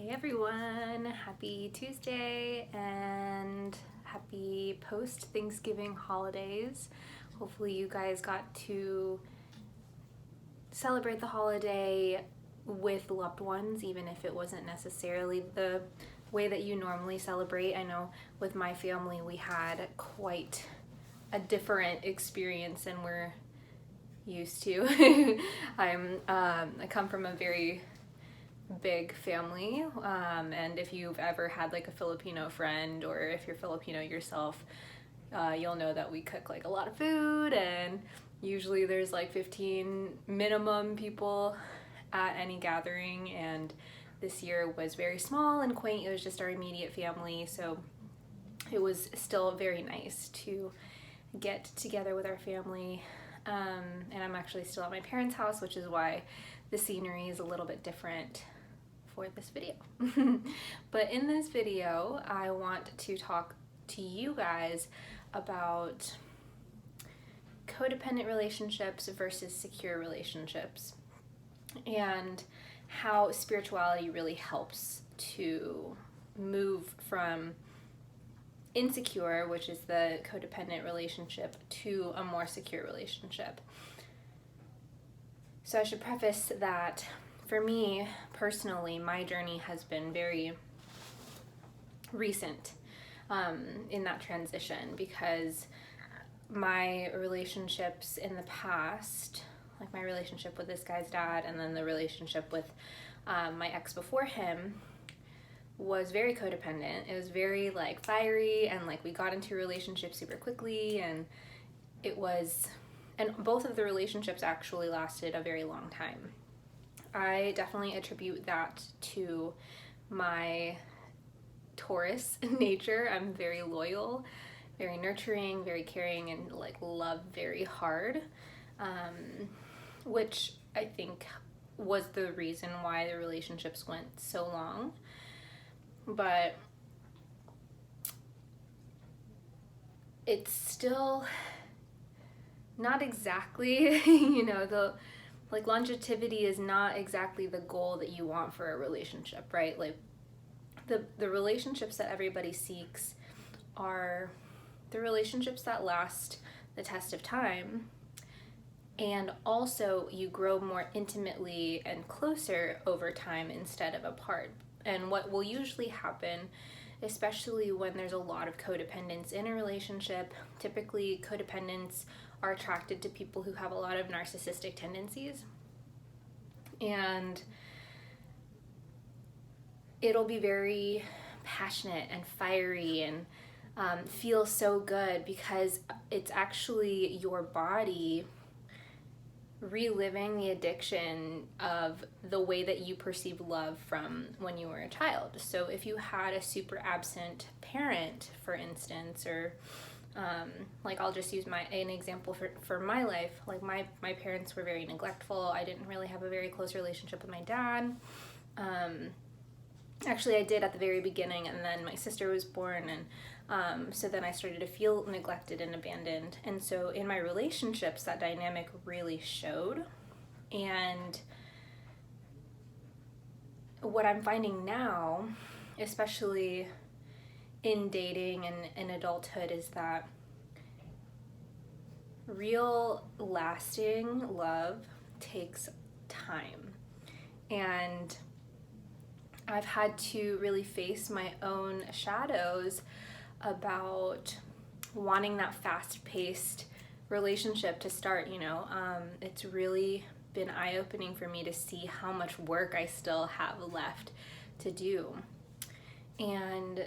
Hey everyone, happy Tuesday and happy post-Thanksgiving holidays. Hopefully you guys got to celebrate the holiday with loved ones, even if it wasn't necessarily the way that you normally celebrate. I know with my family we had quite a different experience than we're used to. I come from a very big family, and if you've ever had like a Filipino friend, or if you're Filipino yourself, you'll know that we cook like a lot of food, and usually there's like 15 minimum people at any gathering, and this year was very small and quaint. It was just our immediate family, so it was still very nice to get together with our family. And I'm actually still at my parents' house, which is why the scenery is a little bit different for this video. But in this video, I want to talk to you guys about codependent relationships versus secure relationships, and how spirituality really helps to move from insecure, which is the codependent relationship, to a more secure relationship. So I should preface that for me personally, my journey has been very recent in that transition, because my relationships in the past, like my relationship with this guy's dad and then the relationship with my ex before him, was very codependent. It was very like fiery, and like we got into a relationship super quickly, and both of the relationships actually lasted a very long time. I definitely attribute that to my Taurus nature. I'm very loyal, very nurturing, very caring, and like love very hard, which I think was the reason why the relationships went so long. But it's still not exactly, the longevity is not exactly the goal that you want for a relationship, right? Like the relationships that everybody seeks are the relationships that last the test of time, and also you grow more intimately and closer over time instead of apart. And what will usually happen, especially when there's a lot of codependence in a relationship, typically codependents are attracted to people who have a lot of narcissistic tendencies. And it'll be very passionate and fiery and feel so good, because it's actually your body reliving the addiction of the way that you perceived love from when you were a child. So if you had a super absent parent, for instance, or like I'll just use an example for my life. Like my parents were very neglectful. I didn't really have a very close relationship with my dad. Actually, I did at the very beginning, and then my sister was born, and so then I started to feel neglected and abandoned. And so in my relationships, that dynamic really showed. And what I'm finding now, especially in dating and in adulthood, is that real lasting love takes time. And I've had to really face my own shadows about wanting that fast-paced relationship to start. It's really been eye-opening for me to see how much work I still have left to do. And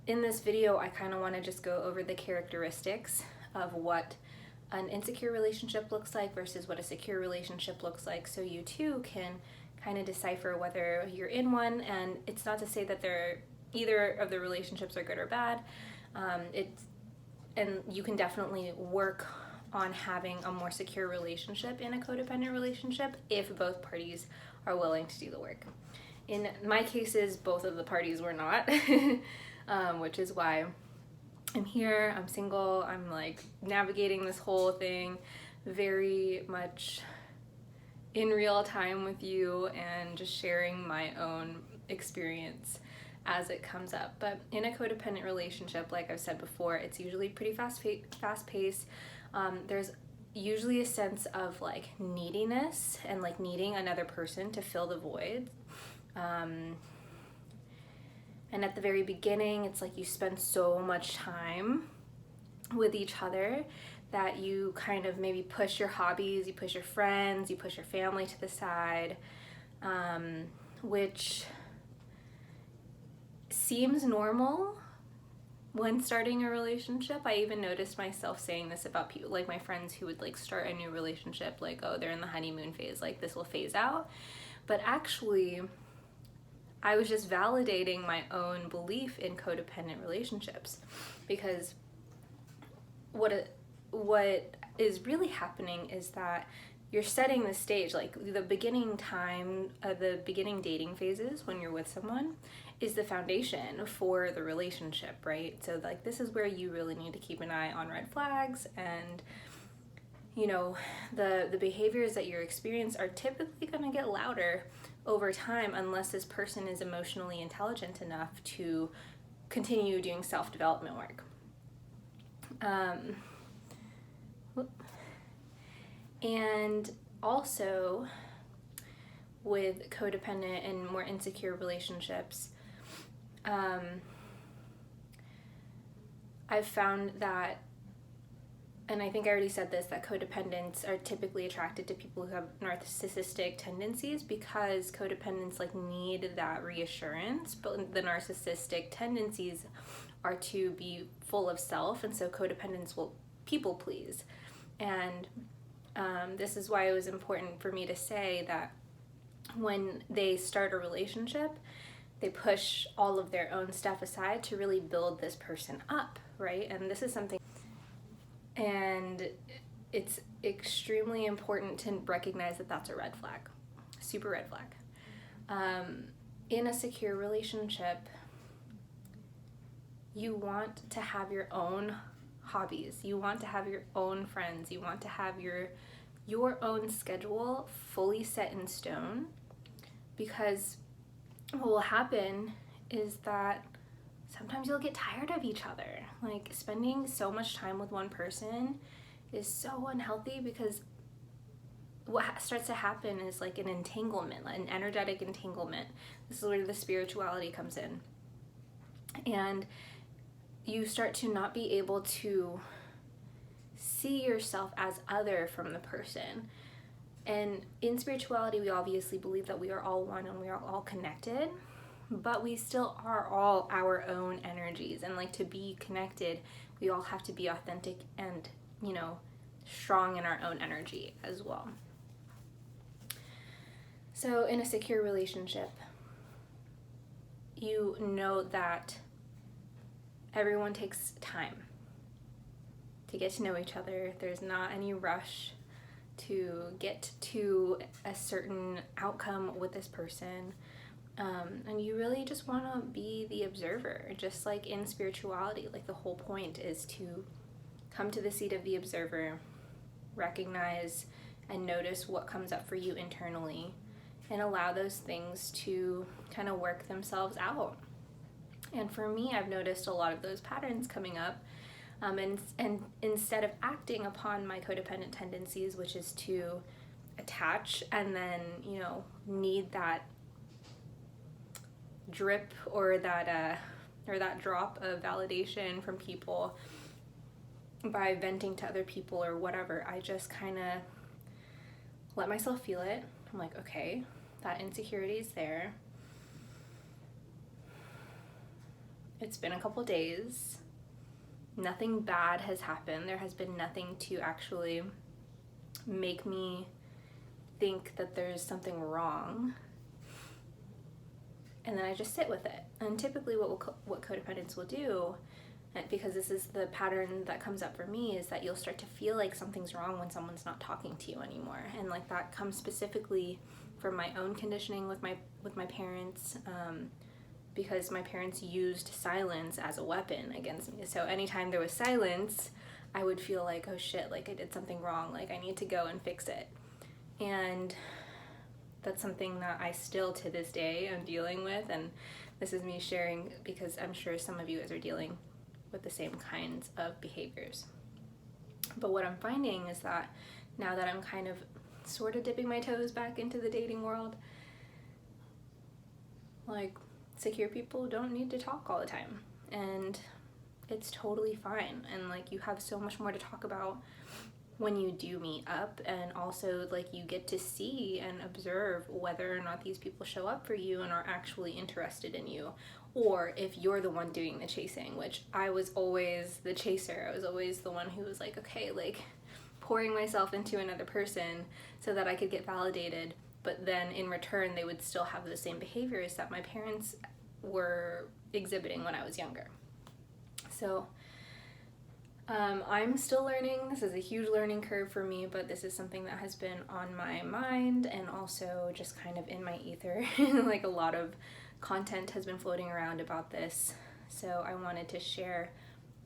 in this video, I kind of want to just go over the characteristics of what an insecure relationship looks like versus what a secure relationship looks like, so you too can kind of decipher whether you're in one. And it's not to say that either of the relationships are good or bad. And you can definitely work on having a more secure relationship in a codependent relationship if both parties are willing to do the work. In my cases, both of the parties were not, which is why I'm here. I'm single. I'm like navigating this whole thing very much in real time with you and just sharing my own experience as it comes up. But in a codependent relationship, like I've said before, it's usually pretty fast-paced. There's usually a sense of like neediness and like needing another person to fill the void. And at the very beginning, it's like you spend so much time with each other that you kind of maybe push your hobbies, you push your friends, you push your family to the side, which seems normal when starting a relationship. I even noticed myself saying this about people, like my friends who would like start a new relationship, like, oh, they're in the honeymoon phase, like this will phase out. But actually, I was just validating my own belief in codependent relationships, because what is really happening is that you're setting the stage. Like the beginning time, the beginning dating phases when you're with someone is the foundation for the relationship, right? So like this is where you really need to keep an eye on red flags, and you know, the behaviors that you experience are typically going to get louder over time unless this person is emotionally intelligent enough to continue doing self-development work. And also with codependent and more insecure relationships, I've found that, and I think I already said this, that codependents are typically attracted to people who have narcissistic tendencies, because codependents like need that reassurance, but the narcissistic tendencies are to be full of self, and so codependents will people please. And this is why it was important for me to say that when they start a relationship, they push all of their own stuff aside to really build this person up, right? And this is something, and it's extremely important to recognize that that's a red flag, super red flag. In a secure relationship, you want to have your own hobbies, you want to have your own friends, you want to have your own schedule fully set in stone, because what will happen is that sometimes you'll get tired of each other. Like spending so much time with one person is so unhealthy, because what starts to happen is like an entanglement, an energetic entanglement. This is where the spirituality comes in. And you start to not be able to see yourself as other from the person. And in spirituality, we obviously believe that we are all one and we are all connected, but we still are all our own energies. And like to be connected, we all have to be authentic and, you know, strong in our own energy as well. So in a secure relationship, you know that everyone takes time to get to know each other. There's not any rush to get to a certain outcome with this person. And you really just want to be the observer, just like in spirituality. Like the whole point is to come to the seat of the observer, recognize and notice what comes up for you internally, and allow those things to kind of work themselves out. And for me, I've noticed a lot of those patterns coming up. And instead of acting upon my codependent tendencies, which is to attach and then, you know, need that drip or that drop of validation from people by venting to other people or whatever, I just kind of let myself feel it. I'm like, okay, that insecurity is there. It's been a couple days. Nothing bad has happened. There has been nothing to actually make me think that there's something wrong. And then I just sit with it. And typically what codependents will do, because this is the pattern that comes up for me, is that you'll start to feel like something's wrong when someone's not talking to you anymore. And like that comes specifically from my own conditioning with my parents, because my parents used silence as a weapon against me. So anytime there was silence, I would feel like, oh shit, like I did something wrong, like I need to go and fix it. And that's something that I still to this day am dealing with, and this is me sharing because I'm sure some of you guys are dealing with the same kinds of behaviors. But what I'm finding is that now that I'm kind of sort of dipping my toes back into the dating world, like, secure people don't need to talk all the time, and it's totally fine. And like, you have so much more to talk about when you do meet up, and also like, you get to see and observe whether or not these people show up for you and are actually interested in you, or if you're the one doing the chasing, which I was always the chaser. I was always the one who was like, okay, like pouring myself into another person so that I could get validated, but then in return they would still have the same behaviors that my parents were exhibiting when I was younger. So I'm still learning. This is a huge learning curve for me, but this is something that has been on my mind and also just kind of in my ether. Like, a lot of content has been floating around about this, so I wanted to share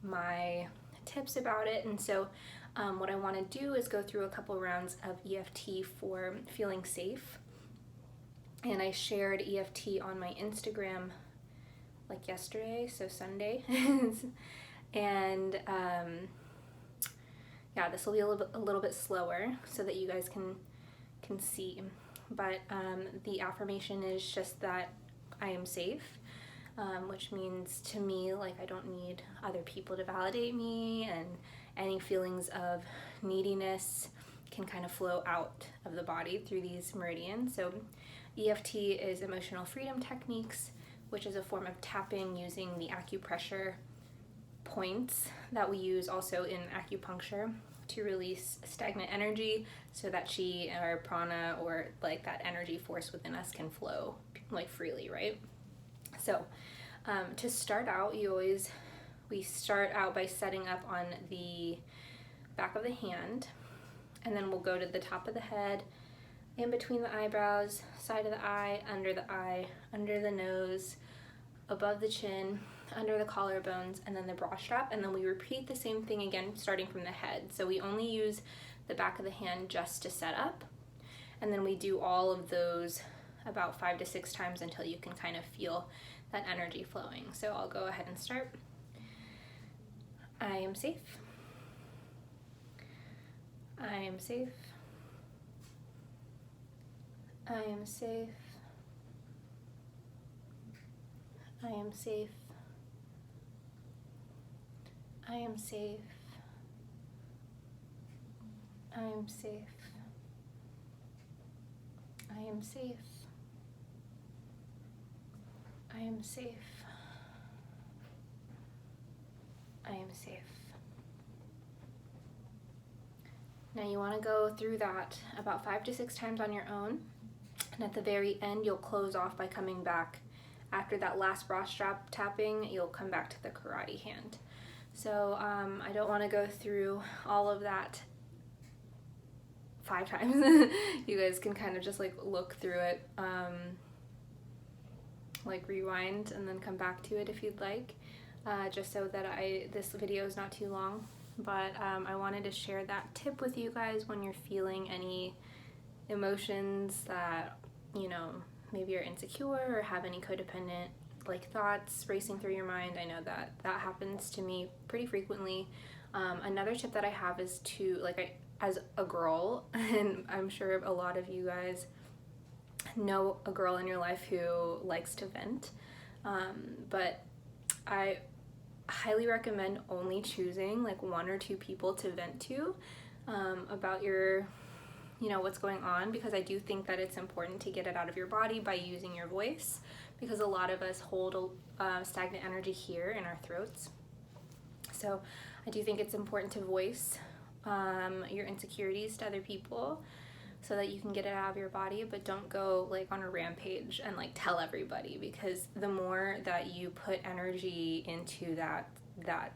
my tips about it. And so what I want to do is go through a couple rounds of EFT for feeling safe. And I shared EFT on my Instagram like yesterday, so Sunday. And yeah, this will be a little bit slower so that you guys can see. But the affirmation is just that I am safe, which means to me, like, I don't need other people to validate me, and any feelings of neediness can kind of flow out of the body through these meridians. So EFT is emotional freedom techniques, which is a form of tapping using the acupressure points that we use also in acupuncture to release stagnant energy so that chi or prana, or like that energy force within us, can flow like freely, right? So to start out, we start out by setting up on the back of the hand, and then we'll go to the top of the head, in between the eyebrows, side of the eye, under the nose, above the chin, under the collarbones, and then the bra strap. And then we repeat the same thing again, starting from the head. So we only use the back of the hand just to set up, and then we do all of those about 5 to 6 times until you can kind of feel that energy flowing. So I'll go ahead and start. I am safe. I am safe. I am safe. I am safe. I am safe. I am safe. I am safe. I am safe. I am safe. Now you want to go through that about 5 to 6 times on your own, and at the very end you'll close off by coming back. After that last bra strap tapping, you'll come back to the karate hand. So I don't want to go through all of that 5 times. You guys can kind of just like look through it, like rewind and then come back to it if you'd like, just so that this video is not too long. But I wanted to share that tip with you guys when you're feeling any emotions that, you know, maybe you're insecure or have any codependent like thoughts racing through your mind. I know that happens to me pretty frequently. Another tip that I have is to, like, as a girl, and I'm sure a lot of you guys know a girl in your life who likes to vent, but I highly recommend only choosing like 1 or 2 people to vent to about your, you know, what's going on, because I do think that it's important to get it out of your body by using your voice, because a lot of us hold stagnant energy here in our throats. So I do think it's important to voice your insecurities to other people so that you can get it out of your body, but don't go like on a rampage and like tell everybody, because the more that you put energy into that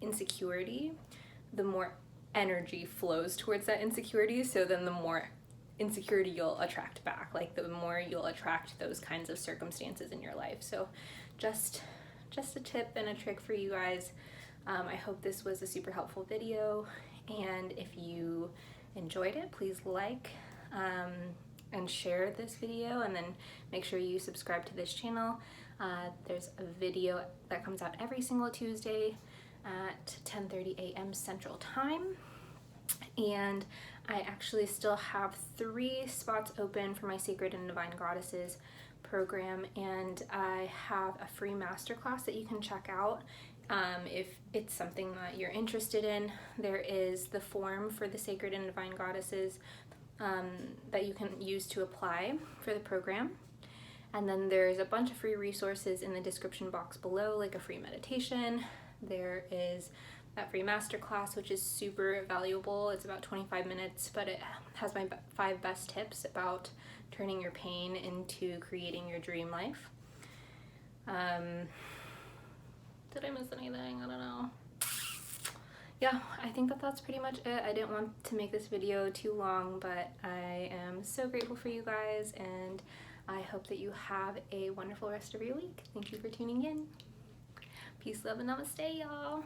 insecurity, the more energy flows towards that insecurity. So then the more insecurity you'll attract back, like the more you'll attract those kinds of circumstances in your life. So just a tip and a trick for you guys. I hope this was a super helpful video, and if you enjoyed it, please like and share this video, and then make sure you subscribe to this channel. There's a video that comes out every single Tuesday at 10:30 a.m. Central Time. And I actually still have 3 spots open for my Sacred and Divine Goddesses program, and I have a free masterclass that you can check out if it's something that you're interested in. There is the form for the Sacred and Divine Goddesses that you can use to apply for the program. And then there's a bunch of free resources in the description box below, like a free meditation. There is that free masterclass, which is super valuable. It's about 25 minutes, but it has my 5 best tips about turning your pain into creating your dream life. Did I miss anything? I don't know. Yeah, I think that that's pretty much it. I didn't want to make this video too long, but I am so grateful for you guys, and I hope that you have a wonderful rest of your week. Thank you for tuning in. Peace, love, and namaste, y'all.